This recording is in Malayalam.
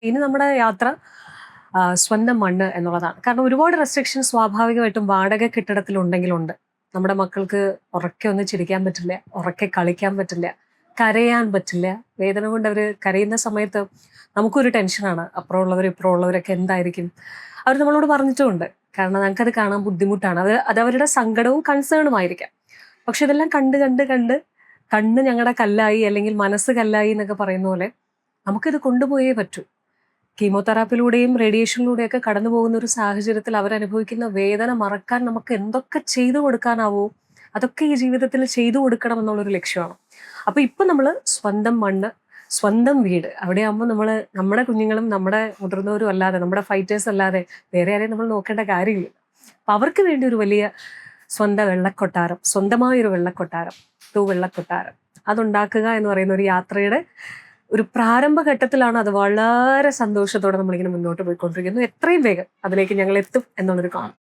ഇനി നമ്മുടെ യാത്ര സ്വന്തം മണ്ണ് എന്നുള്ളതാണ്. കാരണം ഒരുപാട് റെസ്ട്രിക്ഷൻ സ്വാഭാവികമായിട്ടും വാടക കെട്ടിടത്തിലുണ്ടെങ്കിലുണ്ട്. നമ്മുടെ മക്കൾക്ക് ഉറക്കെ ഒന്ന് ചിരിക്കാൻ പറ്റില്ല, ഉറക്കെ കളിക്കാൻ പറ്റില്ല, കരയാൻ പറ്റില്ല. വേദന കൊണ്ട് അവർ കരയുന്ന സമയത്ത് നമുക്കൊരു ടെൻഷനാണ്. അപ്പുറമുള്ളവർ ഇപ്പുറമുള്ളവരൊക്കെ എന്തായിരിക്കും? അവർ നമ്മളോട് പറഞ്ഞിട്ടുമുണ്ട്. കാരണം ഞങ്ങൾക്കത് കാണാൻ ബുദ്ധിമുട്ടാണ്. അത് അവരുടെ സങ്കടവും കൺസേണും ആയിരിക്കാം. പക്ഷെ ഇതെല്ലാം കണ്ട് കണ്ട് കണ്ട് കണ്ണ് ഞങ്ങളുടെ കല്ലായി അല്ലെങ്കിൽ മനസ്സ് കല്ലായി എന്നൊക്കെ പറയുന്ന പോലെ നമുക്കിത് കൊണ്ടുപോയേ പറ്റൂ. കീമോതെറാപ്പിയിലൂടെയും റേഡിയേഷനിലൂടെയൊക്കെ കടന്നു പോകുന്ന ഒരു സാഹചര്യത്തിൽ അവരനുഭവിക്കുന്ന വേദന മറക്കാൻ നമുക്ക് എന്തൊക്കെ ചെയ്തു കൊടുക്കാനാവോ അതൊക്കെ ഈ ജീവിതത്തിൽ ചെയ്തു കൊടുക്കണം എന്നുള്ളൊരു ലക്ഷ്യമാണ്. അപ്പൊ ഇപ്പൊ നമ്മൾ സ്വന്തം മണ്ണ്, സ്വന്തം വീട് അവിടെയാകുമ്പോൾ നമ്മൾ നമ്മുടെ കുഞ്ഞുങ്ങളും നമ്മുടെ മുതിർന്നവരും അല്ലാതെ, നമ്മുടെ ഫൈറ്റേഴ്സ് അല്ലാതെ വേറെ ആരെയും നമ്മൾ നോക്കേണ്ട കാര്യമില്ല. അപ്പൊ അവർക്ക് വേണ്ടി ഒരു വലിയ സ്വന്തം വെള്ളക്കൊട്ടാരം, സ്വന്തമായൊരു വെള്ളക്കൊട്ടാരം, വെള്ളക്കൊട്ടാരം അതുണ്ടാക്കുക എന്ന് പറയുന്ന ഒരു യാത്രയുടെ ഒരു പ്രാരംഭഘട്ടത്തിലാണ്. അത് വളരെ സന്തോഷത്തോടെ നമ്മളിങ്ങനെ മുന്നോട്ട് പോയിക്കൊണ്ടിരിക്കുന്നു. എത്രയും വേഗം അതിലേക്ക് ഞങ്ങൾ എത്തും എന്നുള്ളൊരു കാണും.